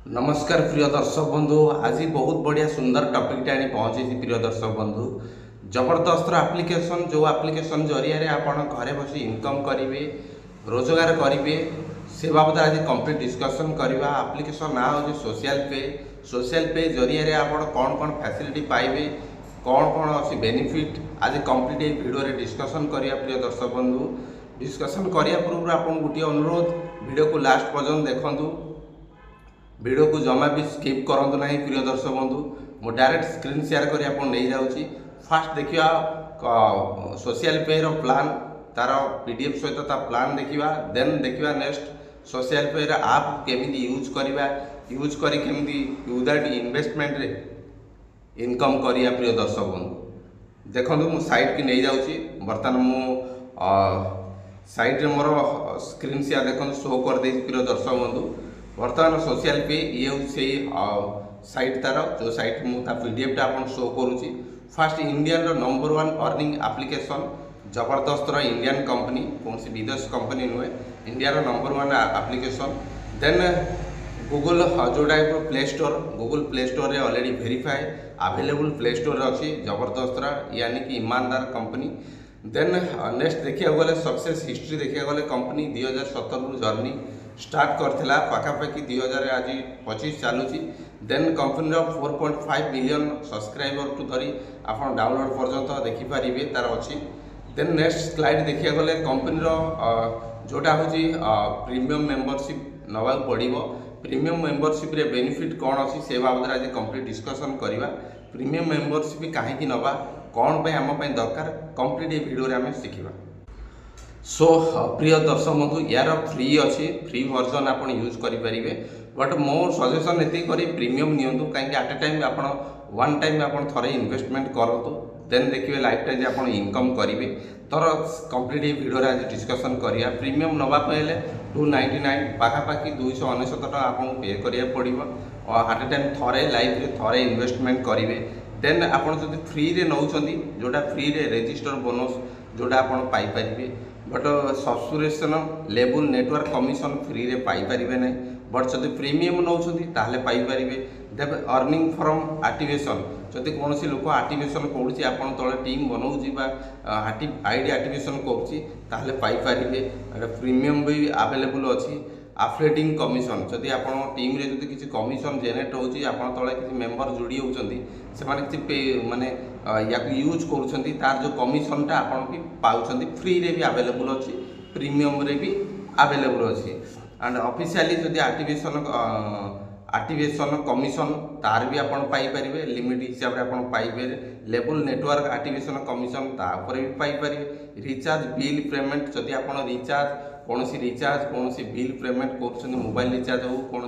नमस्कार प्रिय दर्शक बंधु। आज बहुत बढ़िया सुंदर टॉपिक आनी पहुंची प्रिय दर्शक बंधु। जबरदस्त एप्लिकेशन जो एप्लिकेशन जरिया रे आपण घरे बसी इनकम करेंगे, रोजगार करेंगे, से बाबद आज कंप्लीट डिस्कशन करवा। एप्लिकेशन ना हो सोशल पे। सोशल पे जरिया रे आपण कौन कौन फैसिलिटी पाइबे, कौन कौन अच्छी बेनिफिट आज कंप्लीट ये वीडियो रे डिस्कशन करिया प्रिय दर्शक बंधु। डिस्कशन करिया पूर्व आपण गोटे अनुरोध, वीडियो को लास्ट पर्यंत देखंतु। वीडियो को जमा भी स्किप करंतु नहीं प्रिय दर्शक बंधु। मु डायरेक्ट स्क्रीन शेयर करी आपन नहीं जाउची। फास्ट देखिया सोशल पे रो प्लान, तार पीडीएफ सहित ता प्लान देखिवा। देन देखिवा नेक्स्ट सोशल पे रो ऐप केमिति यूज करिवा, यूज करी केमिति विदाउट इन्वेस्टमेंट रे इनकम करिया प्रिय दर्शक बंधु। देखंतु मु साइट की नहीं जाउची। बर्तमान मु साइट रे मोर स्क्रीन शेयर देखंतु शो कर दे प्रिय दर्शक बंधु। बर्तमान सोशल पे ये से साइट तार जो साइट मुझे पीडीएफ आपन शो करुच्ची। Fast Indian number 1 earning application जबरदस्त इंडियन कंपनी, कौन सी विदेश कंपनी नुहे, India number 1 application. Then Google जोटा play store, Google play store रे already verify available play store अच्छी जबरदस्त यानी कि ईमानदार कंपनी। देन नेक्स्ट देखिए गले सक्सेस हिस्ट्री देखिए गले कंपनी 2017 जर्नी स्टार्ट करथिला, पाखापाखि 2025 चलुची। देन कंपनी 4.5 मिलियन सब्सक्राइबर टू धरी आप डाउनलोड पर्यंत देखिपारे तार अच्छी। देन नेक्स्ट स्लाइड देखिए गले कंपनी जोटा हूँ प्रीमियम मेंबरशिप नवा पड़ो। प्रीमियम मेंबरशिप रे बेनिफिट कौन अच्छी से बाबद आज कंप्लीट डिस्कशन करवा। प्रीमियम मेंबरशिप कहीं नवा, कौन पे आम दरकार, कंप्लीट ये वीडियो आम शिखा। सो प्रिय दर्शक बंधु, यार फ्री अच्छी, फ्री वर्जन आप यूज करेंगे। बट मो सजेसन ये करी प्रीमियम नियंतु, कहीं एट ए टाइम आप वन टाइम आप थे इन्वेस्टमेंट करूँ। देन देखिए लाइफ टाइम आप इनकम करेंगे। तर कंप्लीट ये वीडियो आज डिस्कशन करिया। प्रीमियम नवाई 299 पाखापाखि 299 टका आपको पे करा पड़ो। और एट ए टाइम थे लाइफ रे थे इन्वेस्टमेंट करेंगे। देन आप फ्री रे नौकरी जोटा फ्री रे रजिस्टर बोनस जोटा आप पाइपर। But subscription level network commission free रे पाइपर ना। बट जब प्रीमियम नौकरी ताहले पाइपर। देव अर्निंग फ्रॉम एक्टिवेशन, जदि कौन लोक एक्टिवेशन करुँच आप तले टीम बनाऊँगी आईडी एक्टिवेशन करुँपारे प्रीमियम भी अवेलेबल अच्छी। एफिलिएटिंग कमिशन, जदि आप टीम रे जदि किसी कमिशन जेनेट होची, आप तले किसी मेंबर जोड़ी होती से माने या यूज करुँच, तार जो कमिशनटा आप पाँच फ्री रे भी अवेलेबल अच्छी, प्रीमियम रे भी अवेलेबल अच्छी। एंड ऑफिशियली जदि एक्टिवेशन कमिशन तार भी आप पाइपर लिमिट हिसाब से आप Piper. Level network activation commission तापर भी पाइपर। रिचार्ज बिल पेमेंट, जदि आप रिचार्ज कौन बिल पेमेंट कर मोबाइल रिचार्ज हो, कौन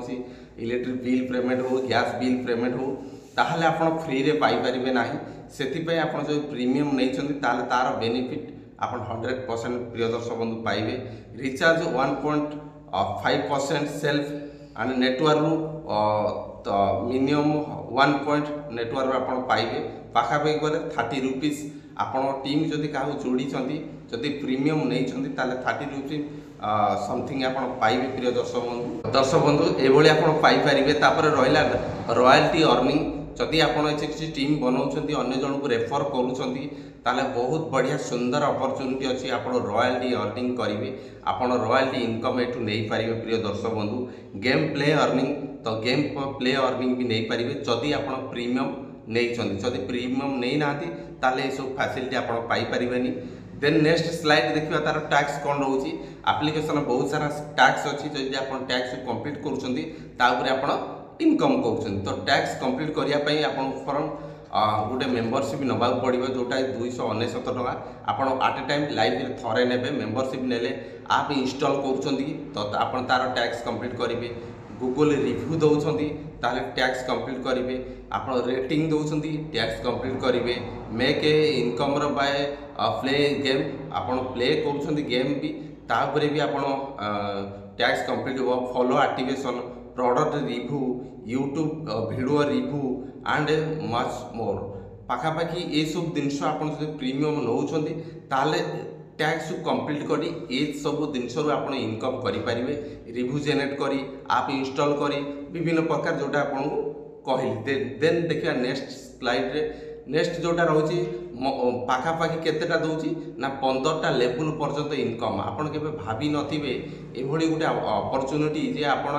इलेक्ट्रिक बिल पेमेंट हो, गैस बिल पेमेंट हो, ताहले आप फ्री रे पाइपर ना। से आप जो प्रीमियम नहीं तार बेनिफिट आप 100% प्रिय दर्शक बंधु पाइबे। Recharge 1.5% self and network minimum 1 network आप पाइबे। पाखापाखि गले 30 रुपीज आप टीम जदि क्या जोड़ी जदि प्रीमियम नहीं 30 रुपीज समथिंग आप पाइबे प्रिय दर्शक बंधु ये आप पाइपर। तापर रहा रॉयल्टी अर्निंग, जदि आप किसी टीम बनाऊँच अन्य जन को रेफर करुँच बहुत बढ़िया सुंदर अपॉर्चुनिटी अच्छी। आप रॉयल्टी अर्निंग करेंगे, आप रॉयल्टी इनकम एठू नहीं पारे प्रिय दर्शक बंधु। गेम प्ले अर्निंग, तो गेम प्ले अर्निंग भी नहीं पारे जदि आप प्रीमियम नहीं। जदि प्रीमियम नहीं ना ये सब फैसिलिटी आप पाइपर। देन नेक्स्ट स्लाइड देखिए तार टैक्स कौन रोचे। एप्लिकेशन बहुत सारा टैक्स अच्छी, जब आप टैक्स कंप्लीट कर इनकम कर। तो टैक्स कंप्लीट करने फॉर्म गोटे मेंबरशिप नवा पड़ो जोटा 299 टका। आप एट ए टाइम लाइफ थे ने मेंबरशिप नेले आप इंस्टॉल कर तार टैक्स कंप्लीट करेंगे। गूगल रिव्यू दौरान ताहले टैक्स कंप्लीट करेंगे। आप रेटिंग दौरान टैक्स कंप्लीट करेंगे। Make a income by play game, आप प्ले कर गेम भी तापर भी आप टैक्स कंप्लीट हो। Follow activation, product review, YouTube video review and much more. पाखापाखि ये सब जिनस आप प्रीमियम नौकरी टैक्स कंप्लीट करी ये सब जिनस आप इनकम करेंगे रिव्यू जेनेट करी आप इंस्टॉल करी विभिन्न प्रकार जोटा आपको कहली। देन देखिए नेक्स्ट स्लाइड रे नेक्स्ट जोटा रही पाखापाखि केतेटा दूची ना 15टा लेवल पर्यंत इनकम आपन केबे भाभी नथिबे एभली गोटे अपॉर्चुनिटी जे आपन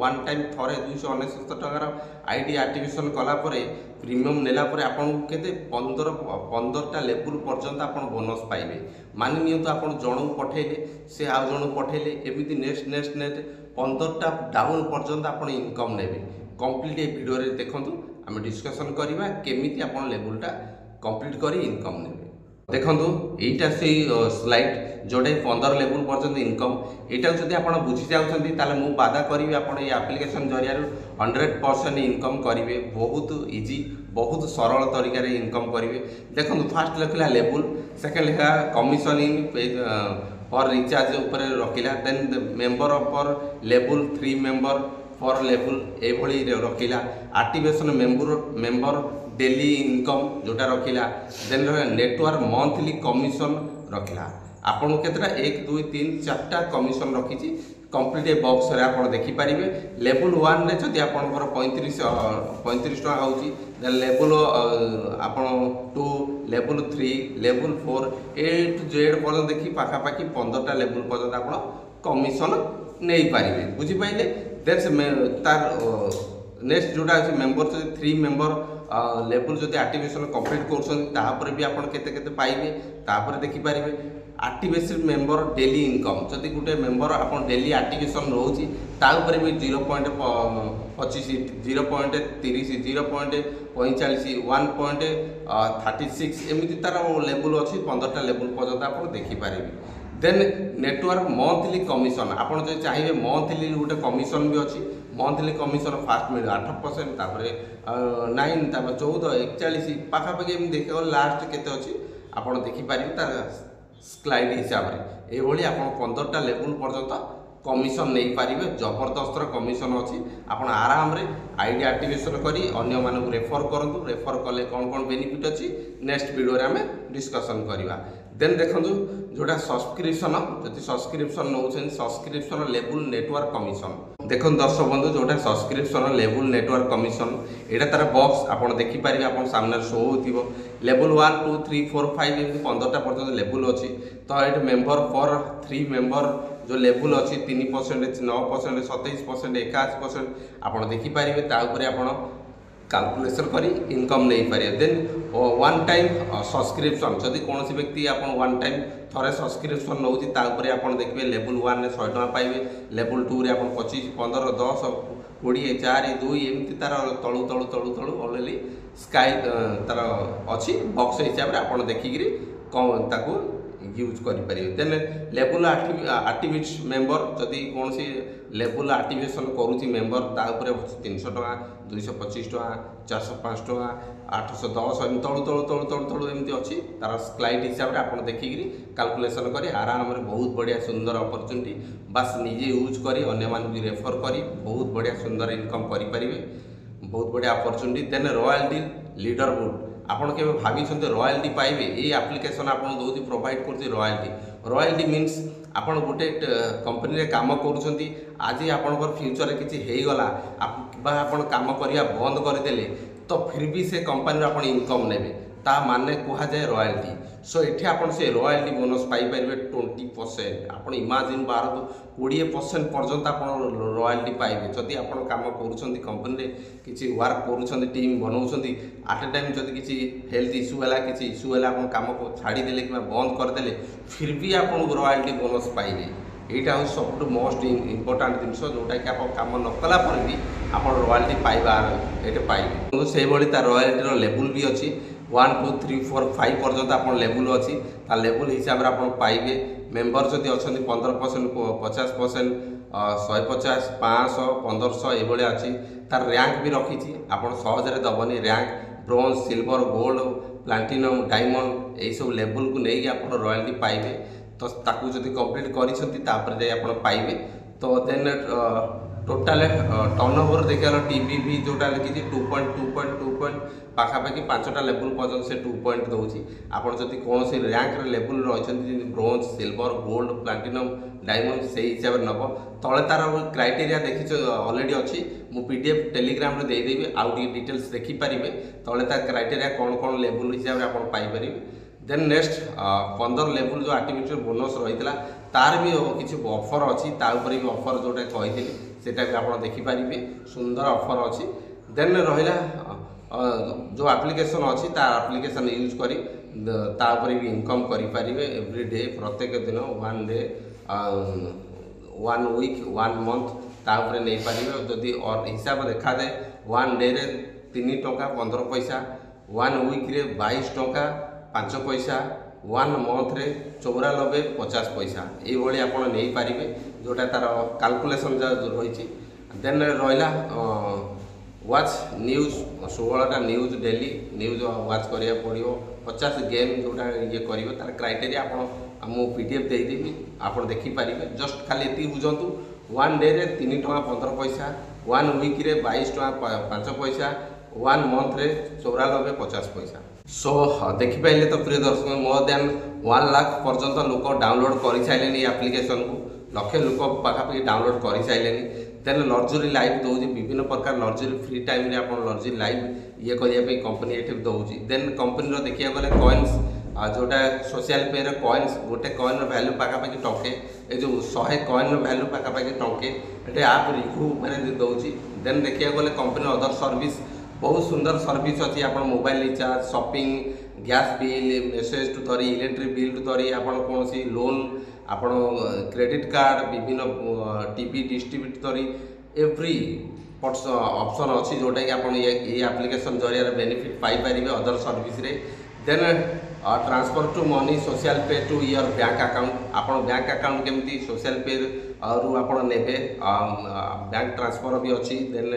वन टाइम थरे 269 टकार आईडी एक्टिवेशन कला परे प्रीमियम नेला परे आपन केते 15टा लेवल पर्यंत आपन बोनस पाइबे। मानि नियंतु आपन जणो पठेले से आ जणो पठेले एमिति नेक्स्ट 15टा डाउन पर्यंत आपन इनकम नेबे। कंप्लीट ए वीडियो रे देखंतु आम डिस्कसन करवा केमिति आपन लेवलटा कंप्लीट करी इनकम नेबे। देखंतु एटा से स्लाइड जोटा 15 लेवल पर्यंत इनकम एटा जदि आपन बुझी जाउछंती ताले मु बाधा करिवे आपन ए एप्लीकेशन जरिया 100% इनकम करिवे। बहुत इजी बहुत सरल तरीका रे इनकम करिवे। देखंतु फर्स्ट लिखला लेवल, सेकंड लिखा कमिशन इन पर रिचार्ज ऊपर रखिला, देन मेंबर पर लेवल 3 मेंबर पर लेवल एभली रखिला, एक्टिवेशन मेंबर डेली इनकम जोटा रखिला, देन नेटवर्क मंथली कमिशन रखिला। आपन केतरा 1 2 3 4टा कमिशन रखिछि। कंप्लीट ए बॉक्स रे आपण देखि परिबे। लेवल 1 रे जदि आपनकर 35 टका होउछि, देन लेवल आपण 2 level 3 level 4 A to Z पर्यंत देखि पाखापाखि 15टा लेवल पर्यंत आपण कमिशन नहीं पारिबे। बुझी पाइले। देन तार नेक्स्ट जोटा अछि मेंबर 3 मेंबर लेवल जदि एक्टिवेशन कंप्लीट कर भी आप पाइबे तापर देखि पारिबे। एक्टिवेशन मेंबर डेली इनकम जदि गोटे मेंबर आप डेली एक्टिवेशन रोची तापर भी 0.25 0.30 0.45 1.36 एमती तार लेवल अच्छी 15टा लेवल पर्यंत आप देखिपारे। देन नेटवर्क मंथली कमिशन आप चाहिए मंथली गोटे कमिशन भी अच्छी। मंथली कमिशन फास्ट मिले 8%, तापर 9 तापर 14 41 पाखापाखि एम देखा लास्ट केते अच्छी आप देखिपारे तार स्लाइड हिसाब से। ये आप 15टा लेवल पर्यंत कमिशन नहीं पारे। जबरदस्त कमिशन अच्छी। आप आराम रे आईडी एक्टिवेशन करी अन्य मानक रेफर करंतु। रेफर कले कौन कौन बेनिफिट अच्छी नेक्स्ट वीडियो रे आमे डिस्कशन करवा। देन देखंतु जोटा सब्सक्रिप्शन जदि सब्सक्रिप्शन नौछन सब्सक्रिप्शन लेवल नेटवर्क कमिशन देखो दर्शक बंधु जोटा सब्सक्रिप्शन लेवल नेटवर्क कमिशन एटा तार बॉक्स आपन देखि पारिबे आपन सामने शो होतिबो। लेवल 1 2 3 4 5 एमती 15टा पर्यंत लेवल अच्छी। तो ये मेंबर पर 3 मेंबर जो लेवल अच्छी 3% 9% 27% 81% आप देखिपारे। तापर आप कैलकुलेशन करी इनकम नहीं पारे। देन वन टाइम सब्सक्रिप्शन जदि कौन व्यक्ति आप वन टाइम थरे सब्सक्रिप्शन नौची तापर आप देखिए लेवल 1 रे 100 टका पाइबे, लेवल 2 रे आप 25 15 10 20 4 2 एमती तार तलू तलू तलू तलू ऑलरेडी स्काई तार अच्छी बॉक्स हिसाब से आप देखिकी ताको यूज करें। देन लेवल एक्टिवेट मेंबर जदि कौन सी लेवल एक्टिवेशन करुँच मेंबर तापर 300 टका 225 टका 405 टका 810 एम तलू तलू तलू तलू तलू एमती अच्छी तार स्लाइड हिसाब से आप देखिकी कैलकुलेशन करें आराम रे। बहुत बढ़िया सुंदर अपॉर्चुनिटी बस निजे यूज करी अन्य मानक रेफर करी बहुत बढ़िया सुंदर इनकम करें। बहुत बढ़िया अपॉर्चुनिटी। देन रॉयल्टी लीडरबोर्ड आपन के भाभी रॉयल्टी पाइबे। ये एप्लिकेशन आपन दोची प्रोवाइड करती रॉयल्टी। रॉयल्टी मीन्स आपन गोटे कंपनी रे काम करूछंती आज आपन फ्यूचर रे किछि हेई गला आपन काम करिया बंद कर देले तो फिर भी से कंपनी आपन इनकम नेबे ता माने कहा जाए रॉयल्टी। सो एठी आपन से रॉयल्टी बोनस पाई परिबे 20%। आपन इमेजिन 20% पर्यंत आपन रॉयल्टी पाइबे जदि आपन काम करूछंती कंपनी रे किछि वर्क करूछंती टीम बनाउछंती एट ए टाइम जदि किछि हेल्थ इश्यू हला किछि इश्यू हला आपन काम को छाड़ी देले कि बंद कर देले फिर भी आपन रॉयल्टी बोनस पाइबे। एटा हो सब मोस्ट इम्पोर्टेंट जिनस जोटा कि आप काम न कला पर भी आप रॉयल्टी पाइबा ये पाइबे। से भाई तार रॉयल्टी लेवल भी अच्छी 1 2 3 4 5 पर्यंत आप लेवल अच्छी ता लेवल हिसाब से आप पाइबे। मेंबर जदि अच्छा 15% 50% 150 500 1500 ये अच्छी तार रैंक भी रखी आप सहजरे दबनी। Rank bronze silver gold platinum diamond यही सब लेवल को लेकिन आप रॉयल्टी पाइबे। तो ताकू जदि कंप्लीट कर पाइबे। तो देन टोटाल टर्नओवर देखा टीवी भी जोटा लिखी 2.2 पाखापाखि 5टा लेवल पर्यटन से 2 पॉइंट दूसरी आपड़ जब कौन से रैंक लेवल रही bronze silver gold platinum diamond से हिसाब से नब तले तार क्राइटेरिया देखी अलरेडी अच्छी मु पीडीएफ टेलीग्राम रे देदेवी आउ डिटेल्स देखिपारे तले तार क्राइटेरिया कौन कौन लेवल हिसाब से आप पाइपर देन नेक्स्ट 15 लेवल जो आर्टिफिशियल बोनस रही तार भी किसी ऑफर अच्छी भी ऑफर जोटा कही सेटा भी आप देखिपारे सुंदर ऑफर अच्छी देन रहा जो एप्लिकेशन अच्छी तार एप्लिकेशन यूज करी तापर भी इनकम करें एवरी डे प्रत्येक दिन 1 डे 1 वीक 1 मंथ तापर नहीं पारे जदि और हिसाब देखा जाए 1 डे रे 3 टंका 15 पैसा 1 वीक रे 22 टंका 5 पैसा 1 मंथ रे 94 50 पैसा ये आप नहीं पारे जोटा तार कैलकुलेशन रही देन रहा वाच न्यूज 16टा न्यूज डेली न्यूज वाच करिया पड़ो 50 गेम जोटा ये करेंगे तार क्राइटेरिया आप पीडीएफ देदेवी आप देखिपारे जस्ट खाली ये बुझंतु 1 डे रे 3 टंका 15 पैसा 1 वीक रे 22 टंका 5 पैसा 1 मंथ रे 94 50 पैसा सो देखिपारे तो प्रिय दर्शक मोर देन 1 लाख पर्यंत लोक डाउनलोड कर सारे एप्लिकेशन को लक्षे लोक पाखापाखि डाउनलोड कर सारे देन लग्जरी लाइव दूसरी विभिन्न प्रकार लग्जरी फ्री टाइम रे आप लग्जरी लाइव ये करने कंपनी ये दूसरी देन कंपनी देखिए गले कॉइन्स जोटा सोशल पे कॉइन्स गोटे कॉइन वैल्यू पाखापाखि टंके ये जो 100 कॉइन वैल्यू पाखापाखि टंके ये आप रिव्यू दूसरी देन देखिए गले कंपनी अदर सर्विस बहुत सुंदर सर्विस अच्छी आप mobile recharge shopping gas bill message टू धरी इलेक्ट्रिक बिल टू धरी आप कौन सी लोन आप क्रेडिट कार्ड विभिन्न टीवी डिस्ट्रीब्यूट धरी एवरी ऑप्शन अच्छी जोटा कि आप एप्लिकेशन जरिया बेनिफिट पाइपर अदर सर्विस रे then transfer to money social pay to your bank account आप बैंक अकाउंट केमती सोशल पे रु आप ने बैंक ट्रांसफर भी अच्छी देन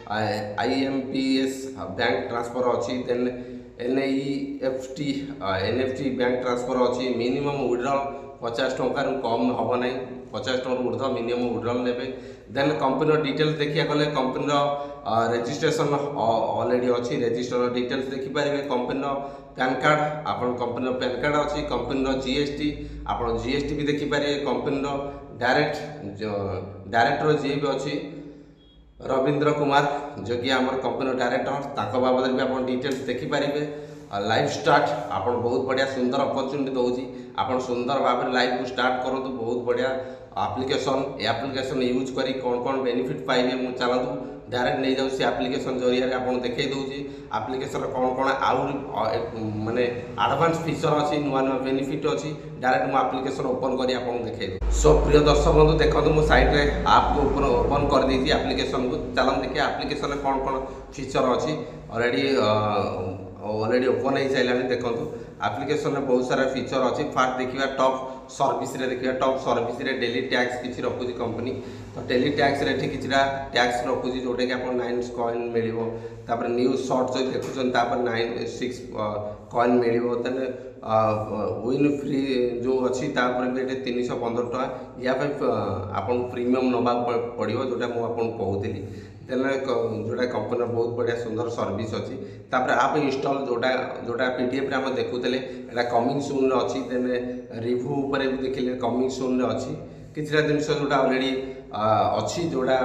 IMPS बैंक ट्रांसफर अच्छी देन NEFT बैंक ट्रांसफर अच्छी मिनिमम विड्रॉल 50 टंका कम हम ना 50 टंका ऊर्ध मिनिमम विड्रॉल ने देन कंपनी डिटेल्स देखिए गले कंपनी रजिस्ट्रेशन ऑलरेडी अच्छी रजिस्टर डिटेल्स देखिपारे कंपनी पैन कार्ड आप कंपनी पैन कार्ड अच्छी कंपनी GST आप GST भी देखिपारे कंपनी डायरेक्टर जी भी अच्छी रविंद्र कुमार जो कि आम कंपनी डायरेक्टर बाबद भी आप डिटेल्स देखिपारे लाइव स्टार्ट आप बहुत बढ़िया सुंदर अपॉर्चुनिटी दूसरी आप सुंदर भाव में लाइव को स्टार्ट करूँ बहुत बढ़िया एप्लिकेशन यूज करी कौन कौन बेनिफिट पाइबे मुझे चलतु डायरेक्ट नहीं जाऊँ एप्लिकेशन जरिया आप देखे दूसरी एप्लिकेशन कौन कौन आउ माने एडवांस फीचर अच्छी नुआ नुआ बेनिफिट अच्छी डायरेक्ट मो एप्लिकेशन ओपन कर आपको देखे सो प्रिय दर्शक बंधु देखो मो साइड रे आप को ओपन कर दी एप्लिकेशन को चलन देखिए एप्लिकेशन कौन कौन फीचर अच्छी ऑलरेडी ओपन हो सारे देखो एप्लिकेशन में बहुत सारा फीचर अच्छी फास्ट देखिए टॉप सर्विस रे देखिए टॉप सर्विस रे डेली टैक्स किसी रखुची कंपनी तो डेली टैक्स रे किछिटा टैक्स रखुची जोटा कि आप 9 कॉइन मिलिबो तापर न्यूज शॉर्ट जो देखुछन तापर 96 कॉइन मिलिबो तने विन फ्री जो अच्छी तापर भी 315 टका या आपन प्रीमियम नबा पड़िबो जोटा मु आपन कहउतली देन जोटा कंपनी बहुत बढ़िया सुंदर सर्विस अच्छी तापर आप इंस्टॉल जोटा जोटा पीडीएफ रे हम देखुतले एटा कमिंग सून अच्छी देन रिव्यू ऊपर भी देखिले कमिंग सून अच्छी किछटा जिनस जोटा ऑलरेडी अच्छी जोटा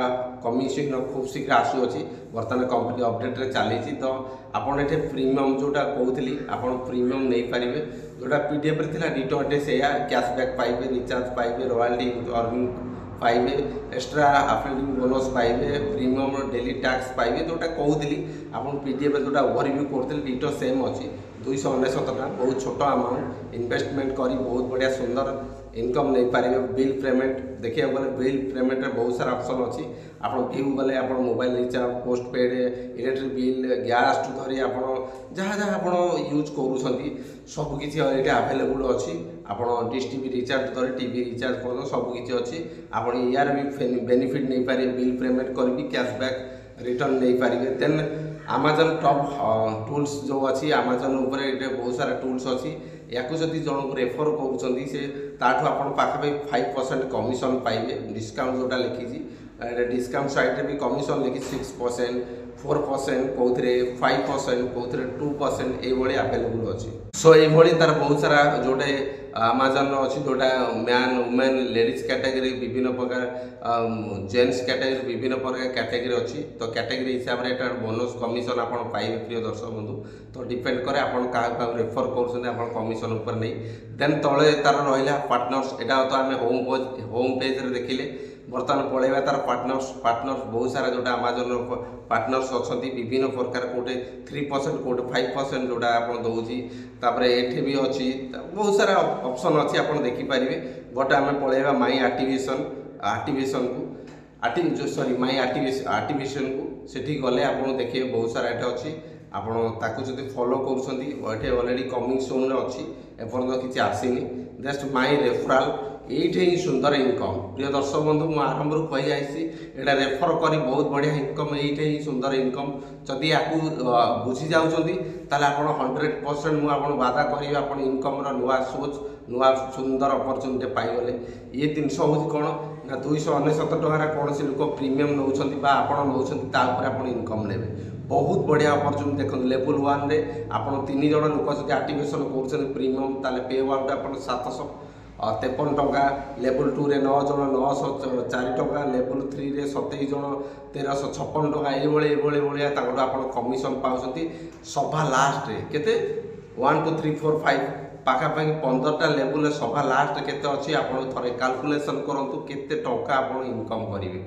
कमिंग सून खूब शीघ्र आसु अच्छी बर्तमान कंपनी अपडेट रे चली तो आपन एटे प्रीमियम जोटा कहउतली आपन प्रीमियम नहीं पारिबे जोटा पीडीएफ रे थिला डिटोटे से कैशबैक पाइबे रिचार्ज पाइबे रॉयल्टी अर्निंग पाइबे एक्स्ट्रा अफिलिएट बोनस पाइबे प्रीमियम डेली टैक्स पाइबे जोटा कहूली आप पीडीएफ जोटा ओवरव्यू करते डिटो सेम अच्छी 299 टका बहुत छोट अमाउंट इन्वेस्टमेंट करी बहुत बढ़िया सुंदर इनकम नहीं पारे बिल पेमेंट देखिए गले बिल पेमेंट बहुत सारा ऑप्शन अच्छी आप व्यू गले आप mobile recharge postpaid electric bill gas टू धरी आप जहाँ जहाँ आप यूज करूँ सबकि अवेलेबल अच्छी आप डिश टीवी रिचार्ज धरी टीवी रिचार्ज कर सबकि अच्छी आप यार भी बेनिफिट नहीं पारे बिल पेमेंट करी कैशबैक रिटर्न नहीं पारे देन अमेजन टॉप टूल्स जो अच्छी अमेजन उपर बहुत सारा टूल्स अच्छी या जदि जन को रेफर कर ताठू आपण पाखापाखि 5% कमिशन पाइबे डिस्काउंट जोटा लिखी डिस्काउंट साइड भी कमिशन लिखी 6% 4% कौन 5% कौन 2% ये आवेलेबल अच्छी सो ये तार बहुत सारा जोटे अमेजन अच्छी जोटा मैन वुमेन लेडीज कैटेगरी विभिन्न प्रकार जेन्ट्स कैटेगरी विभिन्न प्रकार कैटेगरी अच्छी तो कैटेगरी हिसाब से बोनस कमिशन आप पाइबे प्रिय दर्शक बंधु तो डिपेंड करे आप रेफर कर कमिशन उपर नहीं देन तले तार रहा पार्टनर्स यहाँ तो आम होम पेज रे देखिले बर्तमान पलैया तार पार्टनर्स बहुत सारा जोटा अमेजन पार्टनर्स अच्छा विभिन्न प्रकार कौटे 3% कौटे 5% जोटा आप दौची ये भी अच्छी बहुत सारा ऑप्शन अच्छी आप देखिपारे बट आम पलैया माई आर्टिवेशन को सॉरी माई आर्टिवेशन को सेठी गले आप देखिए बहुत सारा ये अच्छी आपको जब फॉलो कर ऑलरेडी कमिंग सोन अच्छी एपर्तंत किसी आसीनी जस्ट माई रेफराल ये ही सुंदर इनकम प्रिय दर्शक बंधु मुझे आरंभ कही जाइए यहाँ रेफर कर बहुत बढ़िया इनकम ये ही सुंदर इनकम जदि या बुझी जाऊँगी ताल आप 100% मुझे वादा करी आप इनकम नुआ सोच नुआ सुंदर अपरच्युनिटी पाइगले ये जिनस हूँ कौन ना 299 टकर कौन से लोक प्रीमियम नौकर आप इनकम ने बहुत बढ़िया अपरच्युनिटी देखो लेवल 1 रे आप 3 जन लोक जब आक्टिवेशन कर प्रीमियम पे आउट आप 753 टका लेवल 2 रे 9 जन 904 टका लेवल 3 रे 27 जन 1356 टका ये आप कमिशन पाँच सभा लास्ट रे केते 1 2 3 4 5 पाखापाखि 15टा लेवल सभा लास्ट केते अच्छी आप थे कैलकुलेशन करूँ केते टका आप इनकम करेंगे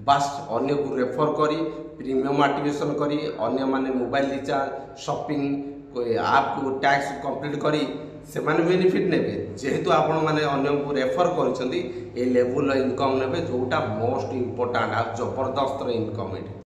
बास अन्य को रेफर करी प्रीमियम एक्टिवेशन करी अन्य माने मोबाइल रिचार्ज शॉपिंग कोई आप को टैक्स कंप्लीट करी से माने बेनिफिट नेबे जेहेतु आपण माने अन्य को रेफर करछंती ए लेवल इनकम नेबे जोटा मोस्ट इंपोर्टेंट आ जबरदस्त इनकम एठी